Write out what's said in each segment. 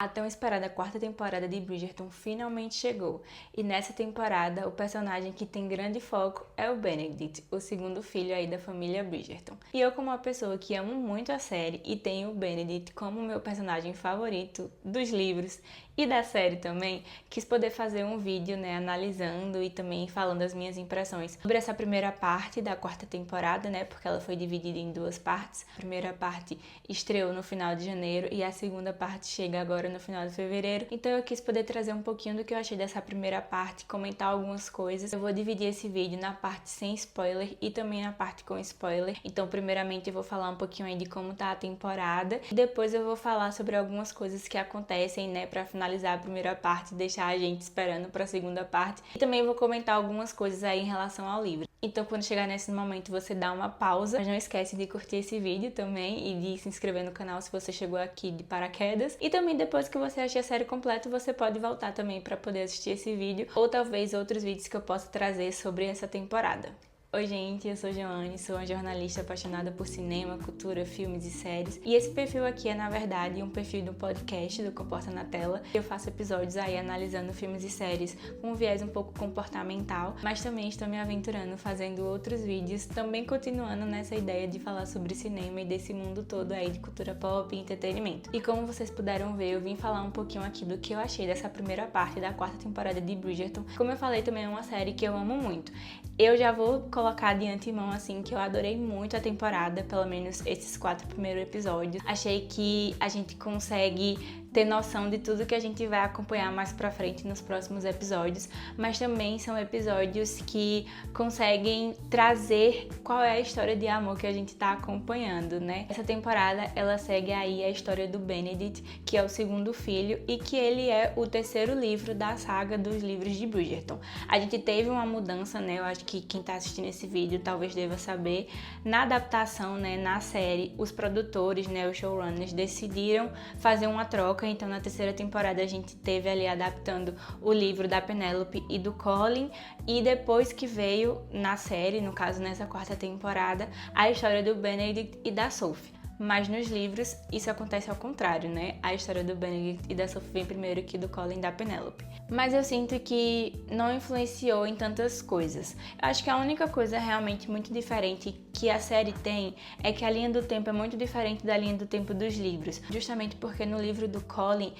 A tão esperada quarta temporada de Bridgerton finalmente chegou, e nessa temporada o personagem que tem grande foco é o Benedict, o segundo filho aí da família Bridgerton. E eu, como uma pessoa que amo muito a série e tenho o Benedict como meu personagem favorito dos livros e da série também, quis poder fazer um vídeo, analisando e também falando as minhas impressões sobre essa primeira parte da quarta temporada, porque ela foi dividida em duas partes. A primeira parte estreou no final de janeiro e a segunda parte chega agora no final de fevereiro. Então eu quis poder trazer um pouquinho do que eu achei dessa primeira parte, comentar algumas coisas. Eu vou dividir esse vídeo na parte sem spoiler e também na parte com spoiler. Então primeiramente eu vou falar um pouquinho aí de como tá a temporada e depois eu vou falar sobre algumas coisas que acontecem, pra finalizar a primeira parte e deixar a gente esperando para a segunda parte. E também vou comentar algumas coisas aí em relação ao livro. Então quando chegar nesse momento você dá uma pausa, mas não esquece de curtir esse vídeo também e de se inscrever no canal se você chegou aqui de paraquedas. E também depois que você achar a série completa, você pode voltar também para poder assistir esse vídeo ou talvez outros vídeos que eu possa trazer sobre essa temporada. Oi gente, eu sou Joane, sou uma jornalista apaixonada por cinema, cultura, filmes e séries. E esse perfil aqui é, na verdade, um perfil do podcast do Comporta na Tela. Eu faço episódios aí analisando filmes e séries com um viés um pouco comportamental, mas também estou me aventurando fazendo outros vídeos, também continuando nessa ideia de falar sobre cinema e desse mundo todo aí de cultura pop e entretenimento. E como vocês puderam ver, eu vim falar um pouquinho aqui do que eu achei dessa primeira parte da quarta temporada de Bridgerton. Como eu falei, também é uma série que eu amo muito. Eu já vou colocar de antemão, assim, que eu adorei muito a temporada, pelo menos esses 4 primeiros episódios. Achei que a gente consegue ter noção de tudo que a gente vai acompanhar mais pra frente nos próximos episódios, mas também são episódios que conseguem trazer qual é a história de amor que a gente tá acompanhando, Essa temporada, ela segue aí a história do Benedict, que é o segundo filho e que ele é o terceiro livro da saga dos livros de Bridgerton. A gente teve uma mudança, eu acho que quem tá assistindo esse vídeo talvez deva saber, na adaptação, na série, os produtores, os showrunners decidiram fazer uma troca. Então na terceira temporada a gente teve ali adaptando o livro da Penélope e do Colin, e depois que veio na série, no caso nessa quarta temporada, a história do Benedict e da Sophie. Mas nos livros isso acontece ao contrário, A história do Benedict e da Sophie vem primeiro que do Colin e da Penélope. Mas eu sinto que não influenciou em tantas coisas. Eu acho que a única coisa realmente muito diferente que a série tem é que a linha do tempo é muito diferente da linha do tempo dos livros. Justamente porque no livro do Colin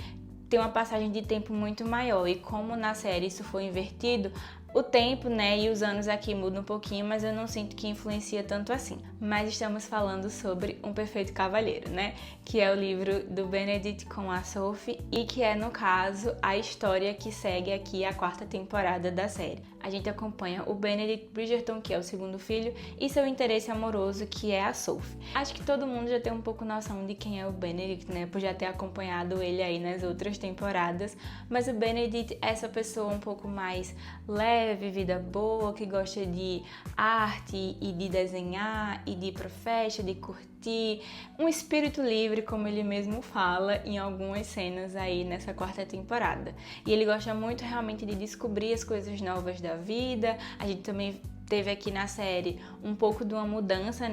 tem uma passagem de tempo muito maior, e como na série isso foi invertido, o tempo, e os anos aqui mudam um pouquinho, mas eu não sinto que influencia tanto assim. Mas estamos falando sobre Um Perfeito Cavalheiro, Que é o livro do Benedict com a Sophie e que é, no caso, a história que segue aqui a quarta temporada da série. A gente acompanha o Benedict Bridgerton, que é o segundo filho, e seu interesse amoroso, que é a Sophie. Acho que todo mundo já tem um pouco noção de quem é o Benedict, por já ter acompanhado ele aí nas outras temporadas, mas o Benedict é essa pessoa um pouco mais leve, vida boa, que gosta de arte e de desenhar e de ir pra festa, de curtir, um espírito livre, como ele mesmo fala em algumas cenas aí nessa quarta temporada. E ele gosta muito realmente de descobrir as coisas novas da vida. A gente também teve aqui na série um pouco de uma mudança,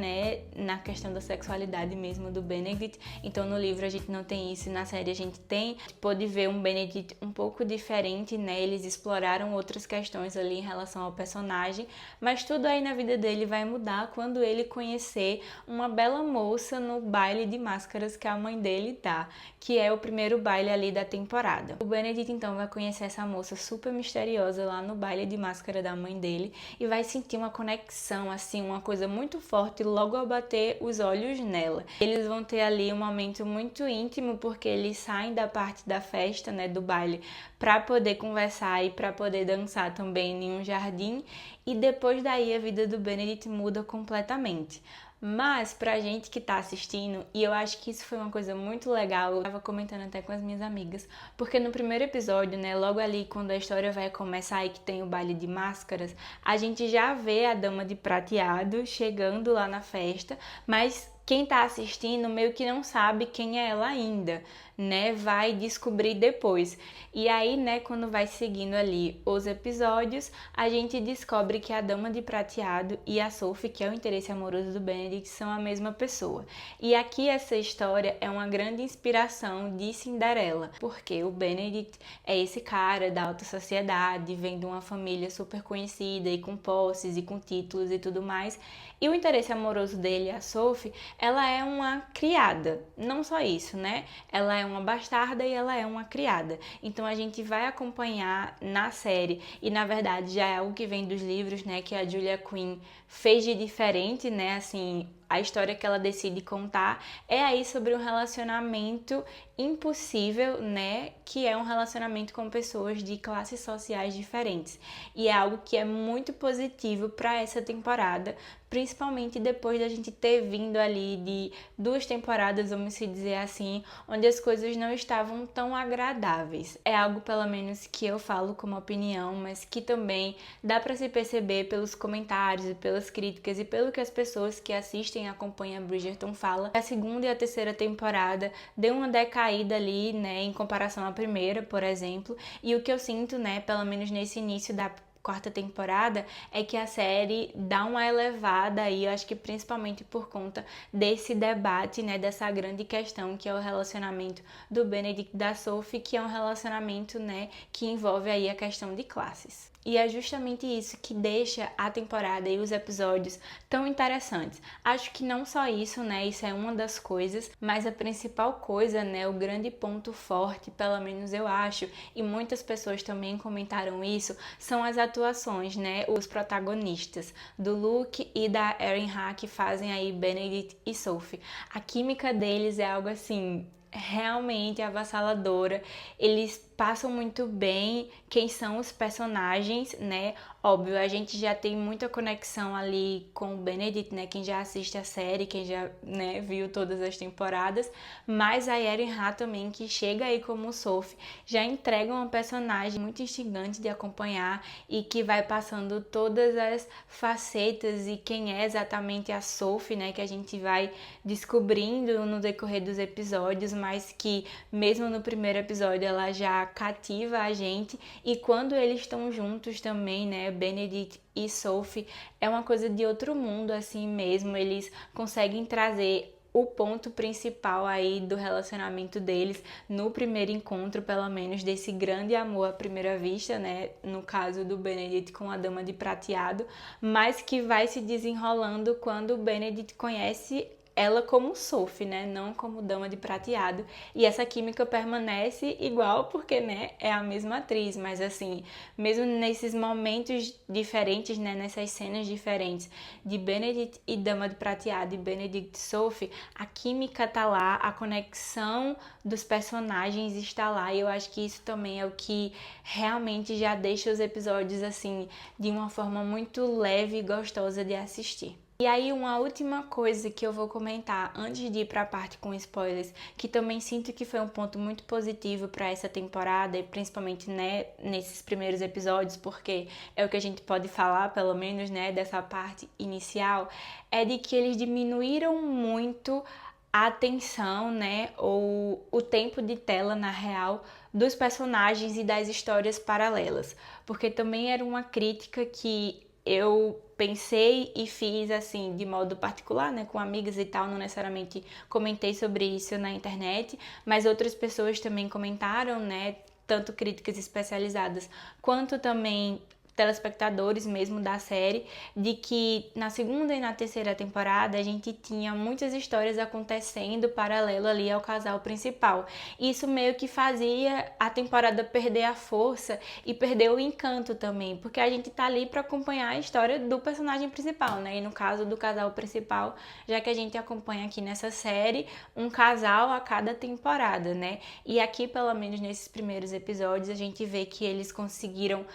na questão da sexualidade mesmo do Benedict. Então no livro a gente não tem isso, na série a gente tem. Pôde ver um Benedict um pouco diferente, Eles exploraram outras questões ali em relação ao personagem, mas tudo aí na vida dele vai mudar quando ele conhecer uma bela moça no baile de máscaras que a mãe dele dá, que é o primeiro baile ali da temporada. O Benedict então vai conhecer essa moça super misteriosa lá no baile de máscara da mãe dele e vai sentir uma conexão, assim, uma coisa muito forte logo ao bater os olhos nela. Eles vão ter ali um momento muito íntimo, porque eles saem da parte da festa, do baile, para poder conversar e para poder dançar também em um jardim, e depois daí a vida do Benedict muda completamente. Mas pra gente que tá assistindo, e eu acho que isso foi uma coisa muito legal, eu tava comentando até com as minhas amigas, porque no primeiro episódio, logo ali quando a história vai começar e que tem o baile de máscaras, a gente já vê a Dama de Prateado chegando lá na festa, mas quem tá assistindo meio que não sabe quem é ela ainda, né? Vai descobrir depois. E aí, né, quando vai seguindo ali os episódios, a gente descobre que a Dama de Prateado e a Sophie, que é o interesse amoroso do Benedict, são a mesma pessoa. E aqui essa história é uma grande inspiração de Cinderela, porque o Benedict é esse cara da alta sociedade, vem de uma família super conhecida e com posses e com títulos e tudo mais. E o interesse amoroso dele, a Sophie, ela é uma criada. Não só isso, né? Ela é uma bastarda e ela é uma criada. Então a gente vai acompanhar na série, e na verdade já é algo que vem dos livros, né? Que a Julia Quinn fez de diferente, né? Assim, a história que ela decide contar é aí sobre um relacionamento impossível, né? Que é um relacionamento com pessoas de classes sociais diferentes. E é algo que é muito positivo para essa temporada, principalmente depois da gente ter vindo ali de 2 temporadas, vamos se dizer assim, onde as coisas não estavam tão agradáveis. É algo, pelo menos, que eu falo como opinião, mas que também dá para se perceber pelos comentários e pelas críticas e pelo que as pessoas que assistem e acompanham Bridgerton falam. A segunda e a terceira temporada deu uma decaída ali, né, em comparação à primeira, por exemplo, e o que eu sinto, né, pelo menos nesse início da quarta temporada, é que a série dá uma elevada aí, eu acho que principalmente por conta desse debate, né, dessa grande questão que é o relacionamento do Benedict e da Sophie, que é um relacionamento, né, que envolve aí a questão de classes. E é justamente isso que deixa a temporada e os episódios tão interessantes. Acho que não só isso, né, isso é uma das coisas, mas a principal coisa, né, o grande ponto forte, pelo menos eu acho, e muitas pessoas também comentaram isso, são as atuações, né, os protagonistas do Luke e da Erin Ha, que fazem aí Benedict e Sophie. A química deles é algo assim realmente avassaladora. Eles passam muito bem quem são os personagens, né? Óbvio, a gente já tem muita conexão ali com o Benedict, né? Quem já assiste a série, quem já, né, viu todas as temporadas, mas a Erin Ha também, que chega aí como Sophie, já entrega uma personagem muito instigante de acompanhar e que vai passando todas as facetas e quem é exatamente a Sophie, né? Que a gente vai descobrindo no decorrer dos episódios, mas que mesmo no primeiro episódio ela já cativa a gente, e quando eles estão juntos também, né, Benedict e Sophie, é uma coisa de outro mundo assim mesmo. Eles conseguem trazer o ponto principal aí do relacionamento deles no primeiro encontro, pelo menos, desse grande amor à primeira vista, né, no caso do Benedict com a Dama de Prateado, mas que vai se desenrolando quando o Benedict conhece ela como Sophie, né, não como Dama de Prateado, e essa química permanece igual porque, né, é a mesma atriz, mas assim, mesmo nesses momentos diferentes, né, nessas cenas diferentes de Benedict e Dama de Prateado e Benedict e Sophie, a química tá lá, a conexão dos personagens está lá, e eu acho que isso também é o que realmente já deixa os episódios assim de uma forma muito leve e gostosa de assistir. E aí uma última coisa que eu vou comentar antes de ir para a parte com spoilers, que também sinto que foi um ponto muito positivo para essa temporada e principalmente, né, nesses primeiros episódios, porque é o que a gente pode falar, pelo menos, né, dessa parte inicial, é de que eles diminuíram muito a atenção, né, ou o tempo de tela na real dos personagens e das histórias paralelas, porque também era uma crítica que eu pensei e fiz assim de modo particular, né, com amigas e tal, não necessariamente comentei sobre isso na internet, mas outras pessoas também comentaram, né, tanto críticas especializadas quanto também telespectadores mesmo da série, de que na segunda e na terceira temporada a gente tinha muitas histórias acontecendo paralelo ali ao casal principal. Isso meio que fazia a temporada perder a força e perder o encanto também, porque a gente tá ali para acompanhar a história do personagem principal, né? E no caso do casal principal, já que a gente acompanha aqui nessa série um casal a cada temporada, né? E aqui, pelo menos nesses primeiros episódios, a gente vê que eles conseguiram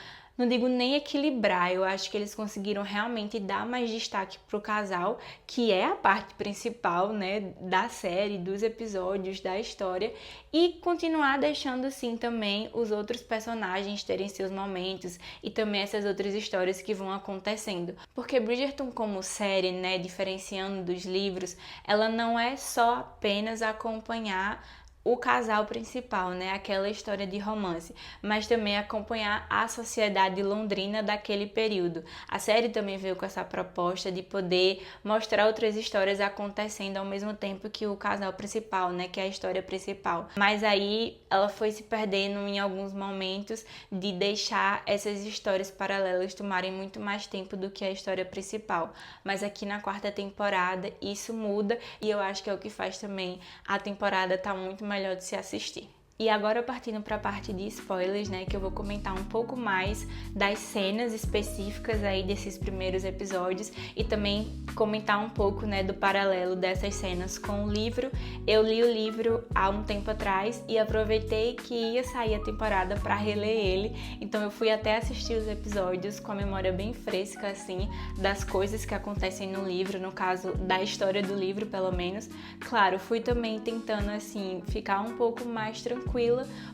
não digo nem equilibrar, eu acho que eles conseguiram realmente dar mais destaque pro casal, que é a parte principal, né, da série, dos episódios, da história, e continuar deixando assim também os outros personagens terem seus momentos e também essas outras histórias que vão acontecendo. Porque Bridgerton como série, né, diferenciando dos livros, ela não é só apenas acompanhar o casal principal, né, aquela história de romance, mas também acompanhar a sociedade londrina daquele período. A série também veio com essa proposta de poder mostrar outras histórias acontecendo ao mesmo tempo que o casal principal, né, que é a história principal. Mas aí ela foi se perdendo em alguns momentos de deixar essas histórias paralelas tomarem muito mais tempo do que a história principal. Mas aqui na quarta temporada isso muda e eu acho que é o que faz também a temporada estar muito melhor de se assistir. E agora partindo para a parte de spoilers, né, que eu vou comentar um pouco mais das cenas específicas aí desses primeiros episódios e também comentar um pouco, né, do paralelo dessas cenas com o livro. Eu li o livro há um tempo atrás e aproveitei que ia sair a temporada para reler ele, então eu fui até assistir os episódios com a memória bem fresca, assim, das coisas que acontecem no livro, no caso da história do livro, pelo menos. Claro, fui também tentando, assim, ficar um pouco mais tranquila,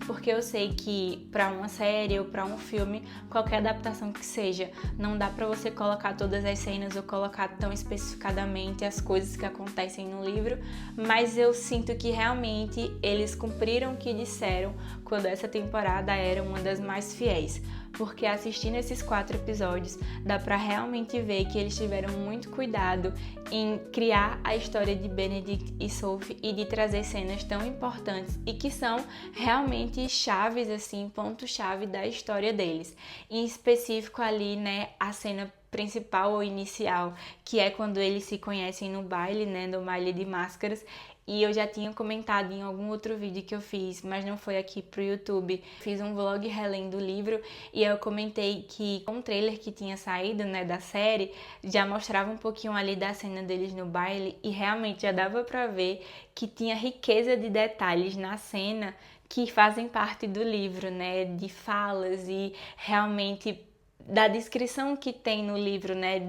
porque eu sei que para uma série ou para um filme, qualquer adaptação que seja, não dá para você colocar todas as cenas ou colocar tão especificadamente as coisas que acontecem no livro, mas eu sinto que realmente eles cumpriram o que disseram quando essa temporada era uma das mais fiéis. Porque assistindo esses 4 episódios, dá pra realmente ver que eles tiveram muito cuidado em criar a história de Benedict e Sophie e de trazer cenas tão importantes e que são realmente chaves, assim, ponto-chave da história deles. Em específico ali, né, a cena principal ou inicial, que é quando eles se conhecem no baile, né, no baile de máscaras. E eu já tinha comentado em algum outro vídeo que eu fiz, mas não foi aqui pro YouTube. Fiz um vlog relendo o livro e eu comentei que com o trailer que tinha saído, né, da série, já mostrava um pouquinho ali da cena deles no baile e realmente já dava pra ver que tinha riqueza de detalhes na cena que fazem parte do livro, né, de falas e realmente da descrição que tem no livro, né,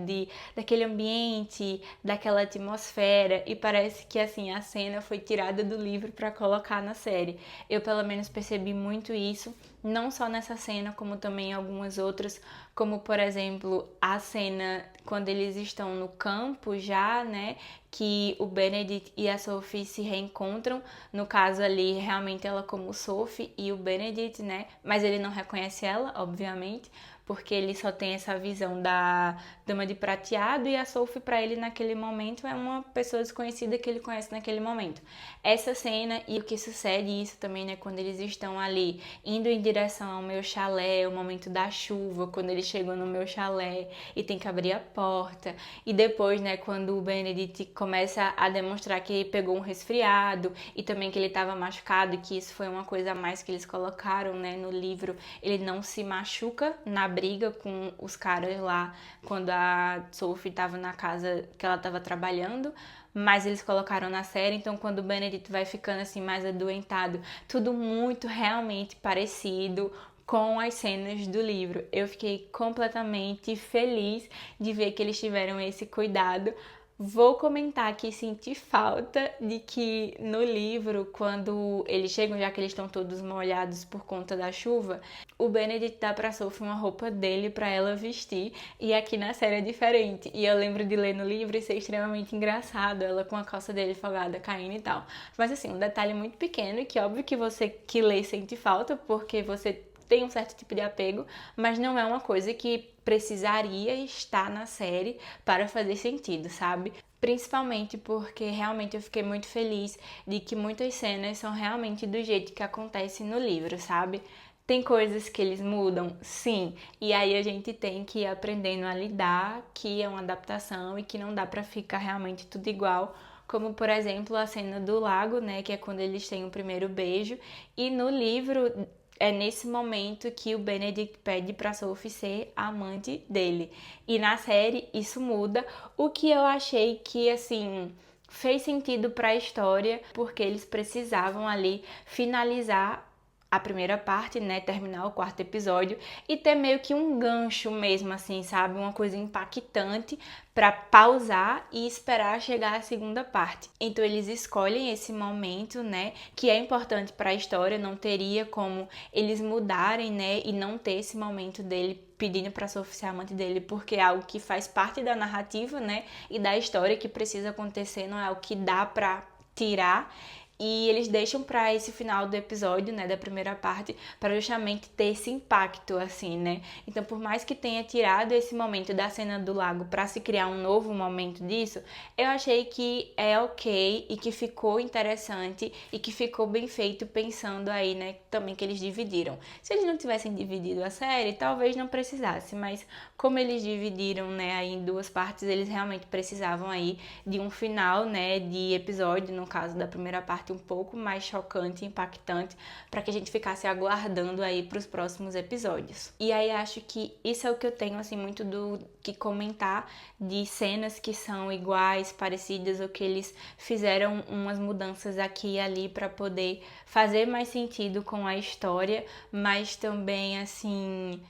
daquele ambiente, daquela atmosfera, e parece que assim a cena foi tirada do livro para colocar na série. Eu pelo menos percebi muito isso, não só nessa cena, como também em algumas outras, como por exemplo a cena quando eles estão no campo já, né, que o Benedict e a Sophie se reencontram, no caso ali realmente ela como Sophie e o Benedict, né, mas ele não reconhece ela, obviamente, porque ele só tem essa visão da Dama de Prateado e a Sophie para ele naquele momento é uma pessoa desconhecida que ele conhece naquele momento. Essa cena e o que sucede isso também, né, quando eles estão ali indo em direção ao meu chalé, o momento da chuva, quando eles chegam no meu chalé e tem que abrir a porta, e depois, né, quando o Benedict começa a demonstrar que pegou um resfriado e também que ele estava machucado, e que isso foi uma coisa a mais que eles colocaram, né, no livro, ele não se machuca na briga com os caras lá quando a Sophie estava na casa que ela estava trabalhando, mas eles colocaram na série, então quando o Benedict vai ficando assim mais adoentado, tudo muito realmente parecido com as cenas do livro. Eu fiquei completamente feliz de ver que eles tiveram esse cuidado. Vou comentar que senti falta de que no livro, quando eles chegam, já que eles estão todos molhados por conta da chuva, o Benedict dá pra Sophie uma roupa dele pra ela vestir, e aqui na série é diferente. E eu lembro de ler no livro e ser extremamente engraçado, ela com a calça dele folgada caindo e tal. Mas assim, um detalhe muito pequeno, que óbvio que você que lê sente falta, porque você tem um certo tipo de apego, mas não é uma coisa que precisaria estar na série para fazer sentido, sabe? Principalmente porque realmente eu fiquei muito feliz de que muitas cenas são realmente do jeito que acontece no livro, sabe? Tem coisas que eles mudam, sim, e aí a gente tem que ir aprendendo a lidar, que é uma adaptação e que não dá pra ficar realmente tudo igual, como por exemplo a cena do lago, né, que é quando eles têm o primeiro beijo, e no livro é nesse momento que o Benedict pede pra Sophie ser a amante dele. E na série isso muda, o que eu achei que, assim, fez sentido pra história, porque eles precisavam ali finalizar a primeira parte, né, terminar o quarto episódio e ter meio que um gancho mesmo, assim, sabe? Uma coisa impactante para pausar e esperar chegar a segunda parte. Então eles escolhem esse momento, né, que é importante para a história, não teria como eles mudarem, né, e não ter esse momento dele pedindo para Sophie ser amante dele, porque é algo que faz parte da narrativa, né, e da história que precisa acontecer, não é algo que dá para tirar. E eles deixam para esse final do episódio, né, da primeira parte, para justamente ter esse impacto, assim, né? Então, por mais que tenha tirado esse momento da cena do lago para se criar um novo momento disso, eu achei que é ok e que ficou interessante e que ficou bem feito pensando aí, né, também que eles dividiram. Se eles não tivessem dividido a série, talvez não precisasse, mas como eles dividiram, né, aí em duas partes, eles realmente precisavam aí de um final, né, de episódio, no caso da primeira parte, um pouco mais chocante e impactante, para que a gente ficasse aguardando aí para os próximos episódios. E aí acho que isso é o que eu tenho assim muito do que comentar de cenas que são iguais, parecidas, ou que eles fizeram umas mudanças aqui e ali para poder fazer mais sentido com a história, mas também assim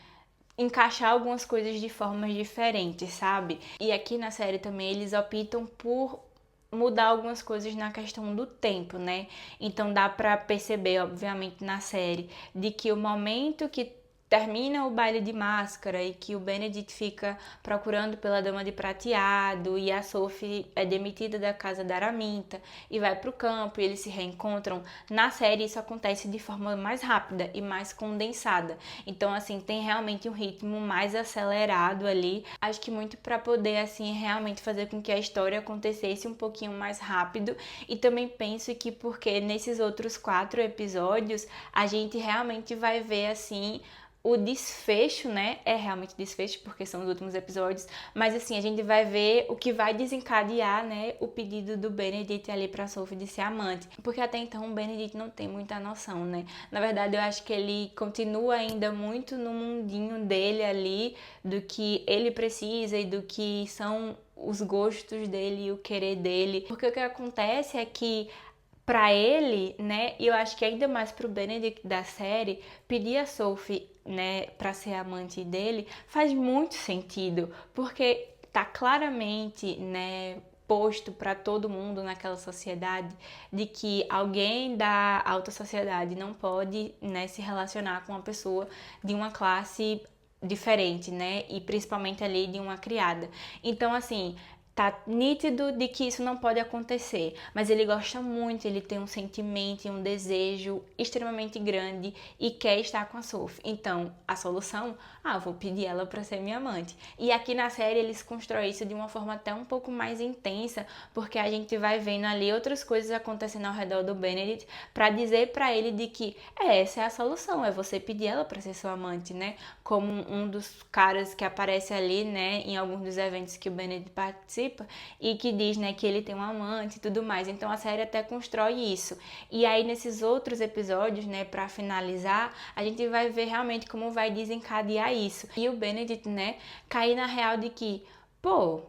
encaixar algumas coisas de formas diferentes, sabe? E aqui na série também eles optam por mudar algumas coisas na questão do tempo, né? Então dá pra perceber, obviamente, na série, de que o momento que termina o baile de máscara e que o Benedict fica procurando pela Dama de Prateado e a Sophie é demitida da casa da Araminta e vai pro campo e eles se reencontram. Na série isso acontece de forma mais rápida e mais condensada. Então, assim, tem realmente um ritmo mais acelerado ali. Acho que muito para poder, assim, realmente fazer com que a história acontecesse um pouquinho mais rápido. E também penso que porque nesses outros 4 episódios a gente realmente vai ver, assim, o desfecho, né? É realmente desfecho, porque são os últimos episódios. Mas assim, a gente vai ver o que vai desencadear, né? O pedido do Benedict ali pra Sophie de ser amante. Porque até então o Benedict não tem muita noção, né? Na verdade, eu acho que ele continua ainda muito no mundinho dele ali, do que ele precisa e do que são os gostos dele e o querer dele. Porque o que acontece é que pra ele, né, e eu acho que ainda mais pro Benedict da série, pedir a Sophie, né, pra ser amante dele, faz muito sentido, porque tá claramente, né, posto para todo mundo naquela sociedade de que alguém da alta sociedade não pode, né, se relacionar com uma pessoa de uma classe diferente, né, e principalmente ali de uma criada. Então, assim, tá nítido de que isso não pode acontecer, mas ele gosta muito, ele tem um sentimento e um desejo extremamente grande e quer estar com a Sophie. Então, a solução, vou pedir ela para ser minha amante. E aqui na série eles constroem isso de uma forma até um pouco mais intensa, porque a gente vai vendo ali outras coisas acontecendo ao redor do Benedict para dizer para ele de que essa é a solução, é você pedir ela para ser sua amante, né? Como um dos caras que aparece ali, né, em alguns dos eventos que o Benedict participa, e que diz, né, que ele tem um amante e tudo mais. Então a série até constrói isso. E aí nesses outros episódios, né, para finalizar, a gente vai ver realmente como vai desencadear isso. E o Benedict, né, cair na real de que, pô,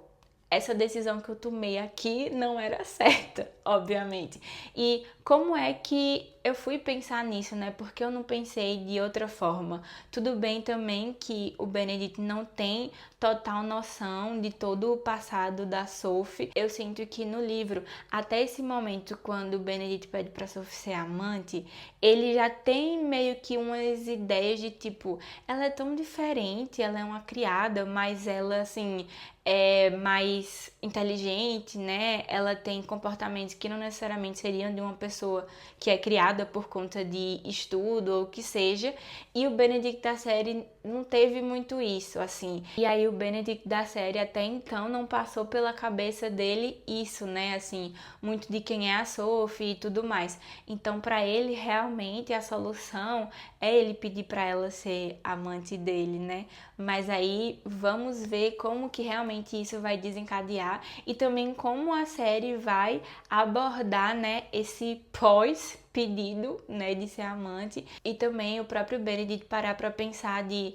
essa decisão que eu tomei aqui não era certa, obviamente. E como é que eu fui pensar nisso, né? Porque eu não pensei de outra forma. Tudo bem também que o Benedict não tem total noção de todo o passado da Sophie. Eu sinto que no livro, até esse momento, quando o Benedict pede pra Sophie ser amante, ele já tem meio que umas ideias de tipo, ela é tão diferente, ela é uma criada, mas ela, assim, é mais inteligente, né? Ela tem comportamentos que não necessariamente seriam de uma pessoa que é criada por conta de estudo ou o que seja. E o Benedict da série não teve muito isso, assim. E aí o Benedict da série até então não passou pela cabeça dele isso, né? Assim, muito de quem é a Sophie e tudo mais. Então, para ele, realmente, a solução é ele pedir para ela ser amante dele, né? Mas aí vamos ver como que realmente isso vai desencadear e também como a série vai abordar, né, esse pós-pedido, né, de ser amante e também o próprio Benedict parar para pensar de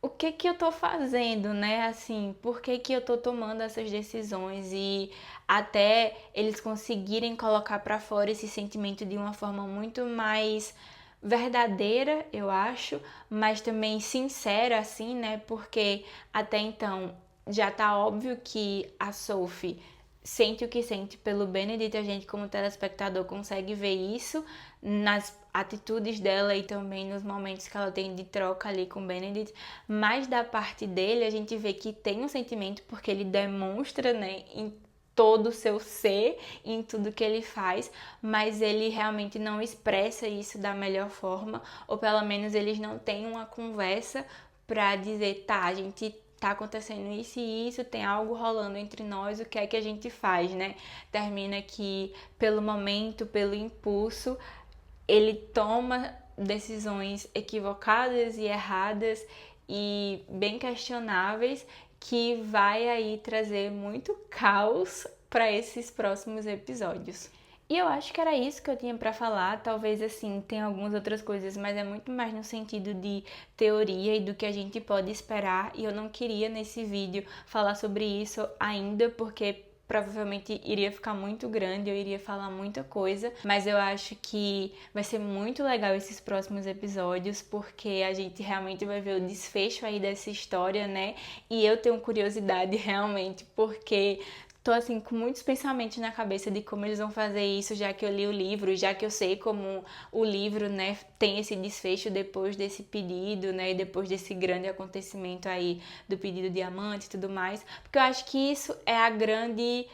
o que que eu tô fazendo, né, assim, por que que eu tô tomando essas decisões e até eles conseguirem colocar para fora esse sentimento de uma forma muito mais verdadeira, eu acho, mas também sincera, assim, né? Porque até então já tá óbvio que a Sophie sente o que sente pelo Benedict, a gente como telespectador consegue ver isso nas atitudes dela e também nos momentos que ela tem de troca ali com o Benedict, mas da parte dele a gente vê que tem um sentimento porque ele demonstra, né, em todo o seu ser, em tudo que ele faz, mas ele realmente não expressa isso da melhor forma, ou pelo menos eles não têm uma conversa pra dizer, tá, a gente tá acontecendo isso e isso, tem algo rolando entre nós, o que é que a gente faz, né? Termina que, pelo momento, pelo impulso, ele toma decisões equivocadas e erradas e bem questionáveis que vai aí trazer muito caos para esses próximos episódios. E eu acho que era isso que eu tinha para falar. Talvez assim, tem algumas outras coisas, mas é muito mais no sentido de teoria e do que a gente pode esperar. E eu não queria nesse vídeo falar sobre isso ainda, porque provavelmente iria ficar muito grande, eu iria falar muita coisa, mas eu acho que vai ser muito legal esses próximos episódios, porque a gente realmente vai ver o desfecho aí dessa história, né? E eu tenho curiosidade realmente, porque tô assim com muitos pensamentos na cabeça de como eles vão fazer isso, já que eu li o livro, já que eu sei como o livro, né, tem esse desfecho depois desse pedido, né, e depois desse grande acontecimento aí do pedido de amante e tudo mais, porque eu acho que isso é a grande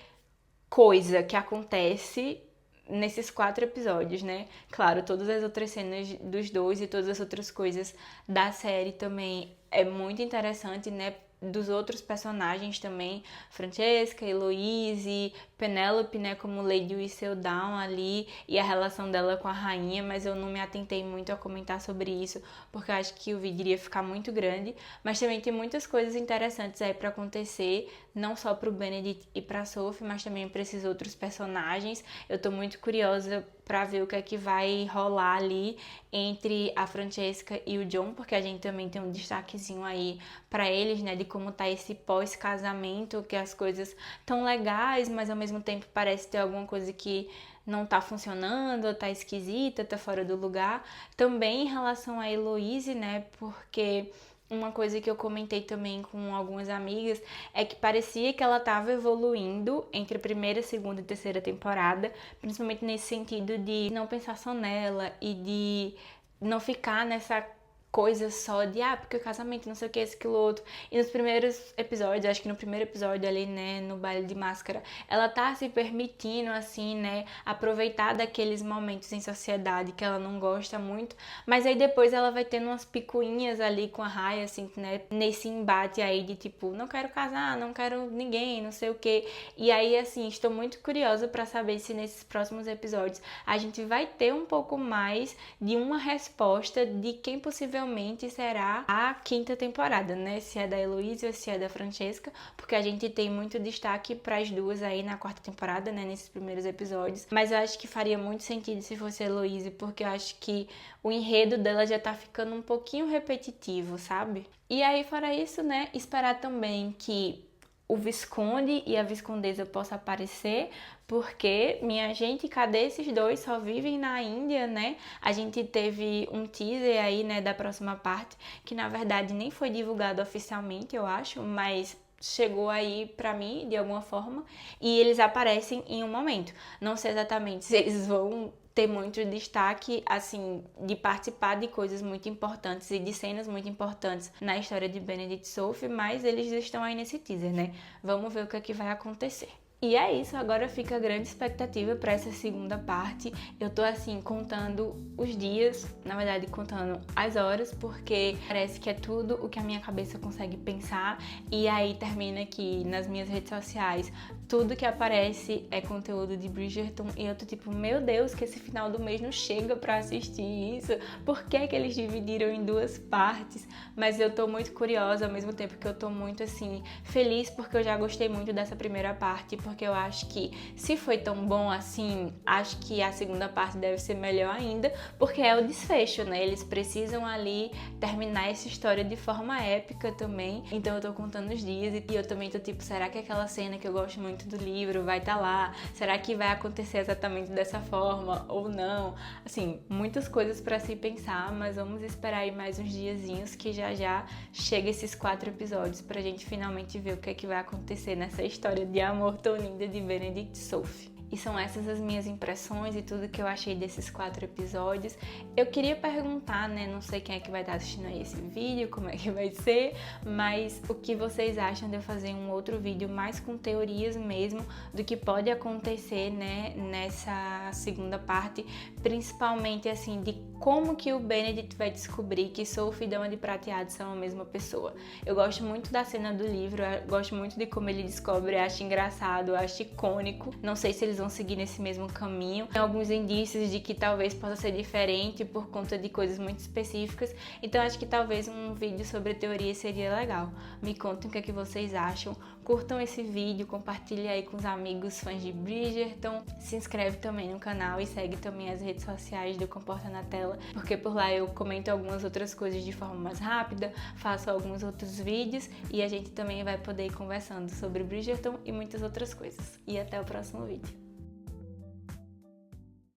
coisa que acontece nesses 4 episódios, né? Claro, todas as outras cenas dos dois e todas as outras coisas da série também é muito interessante, né? Dos outros personagens também, Francesca, Heloise, Penélope, né, como Lady Whistledown ali, e a relação dela com a rainha, mas eu não me atentei muito a comentar sobre isso, porque eu acho que o vídeo iria ficar muito grande, mas também tem muitas coisas interessantes aí pra acontecer, não só pro Benedict e pra Sophie, mas também pra esses outros personagens. Eu tô muito curiosa pra ver o que é que vai rolar ali entre a Francesca e o John, porque a gente também tem um destaquezinho aí pra eles, né, de como tá esse pós-casamento, que as coisas tão legais, mas ao mesmo tempo parece ter alguma coisa que não tá funcionando, ou tá esquisita, tá fora do lugar. Também em relação a Heloise, né, porque uma coisa que eu comentei também com algumas amigas é que parecia que ela estava evoluindo entre a primeira, segunda e terceira temporada, principalmente nesse sentido de não pensar só nela e de não ficar nessa coisa só de, porque o casamento, não sei o que, esse, aquilo, outro. E nos primeiros episódios, acho que no primeiro episódio ali, né, no baile de máscara, ela tá se permitindo, assim, né, aproveitar daqueles momentos em sociedade que ela não gosta muito, mas aí depois ela vai tendo umas picuinhas ali com a Raya, assim, né, nesse embate aí de tipo, não quero casar, não quero ninguém, não sei o que. E aí, assim, estou muito curiosa pra saber se nesses próximos episódios a gente vai ter um pouco mais de uma resposta de quem possivelmente será a 5ª temporada, né? Se é da Heloise ou se é da Francesca, porque a gente tem muito destaque para as duas aí na 4ª temporada, né? Nesses primeiros episódios. Mas eu acho que faria muito sentido se fosse a Heloise, porque eu acho que o enredo dela já tá ficando um pouquinho repetitivo, sabe? E aí, fora isso, né? Esperar também que o Visconde e a Viscondesa possam aparecer, porque, minha gente, cadê esses dois? Só vivem na Índia, né? A gente teve um teaser aí, né, da próxima parte, que na verdade nem foi divulgado oficialmente, eu acho, mas chegou aí pra mim, de alguma forma, e eles aparecem em um momento. Não sei exatamente se eles vão ter muito destaque, assim, de participar de coisas muito importantes e de cenas muito importantes na história de Benedict e Sophie, mas eles estão aí nesse teaser, né? Vamos ver o que é que vai acontecer. E é isso, agora fica a grande expectativa para essa segunda parte. Eu tô assim contando os dias, na verdade contando as horas, porque parece que é tudo o que a minha cabeça consegue pensar. E aí termina que nas minhas redes sociais tudo que aparece é conteúdo de Bridgerton e eu tô tipo, meu Deus, que esse final do mês não chega pra assistir isso. Por que que eles dividiram em 2 partes? Mas eu tô muito curiosa ao mesmo tempo que eu tô muito assim feliz, porque eu já gostei muito dessa primeira parte, porque eu acho que se foi tão bom assim, acho que a segunda parte deve ser melhor ainda, porque é o desfecho, né? Eles precisam ali terminar essa história de forma épica também. Então eu tô contando os dias e eu também tô tipo, será que aquela cena que eu gosto muito muito do livro vai estar lá? Será que vai acontecer exatamente dessa forma ou não? Assim, muitas coisas para se pensar, mas vamos esperar aí mais uns diazinhos que já já chega esses 4 episódios pra gente finalmente ver o que é que vai acontecer nessa história de amor tão linda de Benedict e Sophie. E são essas as minhas impressões e tudo que eu achei desses 4 episódios. Eu queria perguntar, né, não sei quem é que vai estar assistindo aí esse vídeo, como é que vai ser, mas o que vocês acham de eu fazer um outro vídeo mais com teorias mesmo do que pode acontecer, né, nessa segunda parte, principalmente assim, de como que o Benedict vai descobrir que Sophie e Dama de Prateado são a mesma pessoa. Eu gosto muito da cena do livro, eu gosto muito de como ele descobre, eu acho engraçado, eu acho icônico. Não sei se eles vão seguir nesse mesmo caminho. Tem alguns indícios de que talvez possa ser diferente por conta de coisas muito específicas. Então acho que talvez um vídeo sobre teoria seria legal. Me contem o que é que vocês acham. Curtam esse vídeo, compartilhem aí com os amigos fãs de Bridgerton. Se inscreve também no canal e segue também as redes sociais do Comporta na Tela, porque por lá eu comento algumas outras coisas de forma mais rápida, faço alguns outros vídeos e a gente também vai poder ir conversando sobre Bridgerton e muitas outras coisas. E até o próximo vídeo.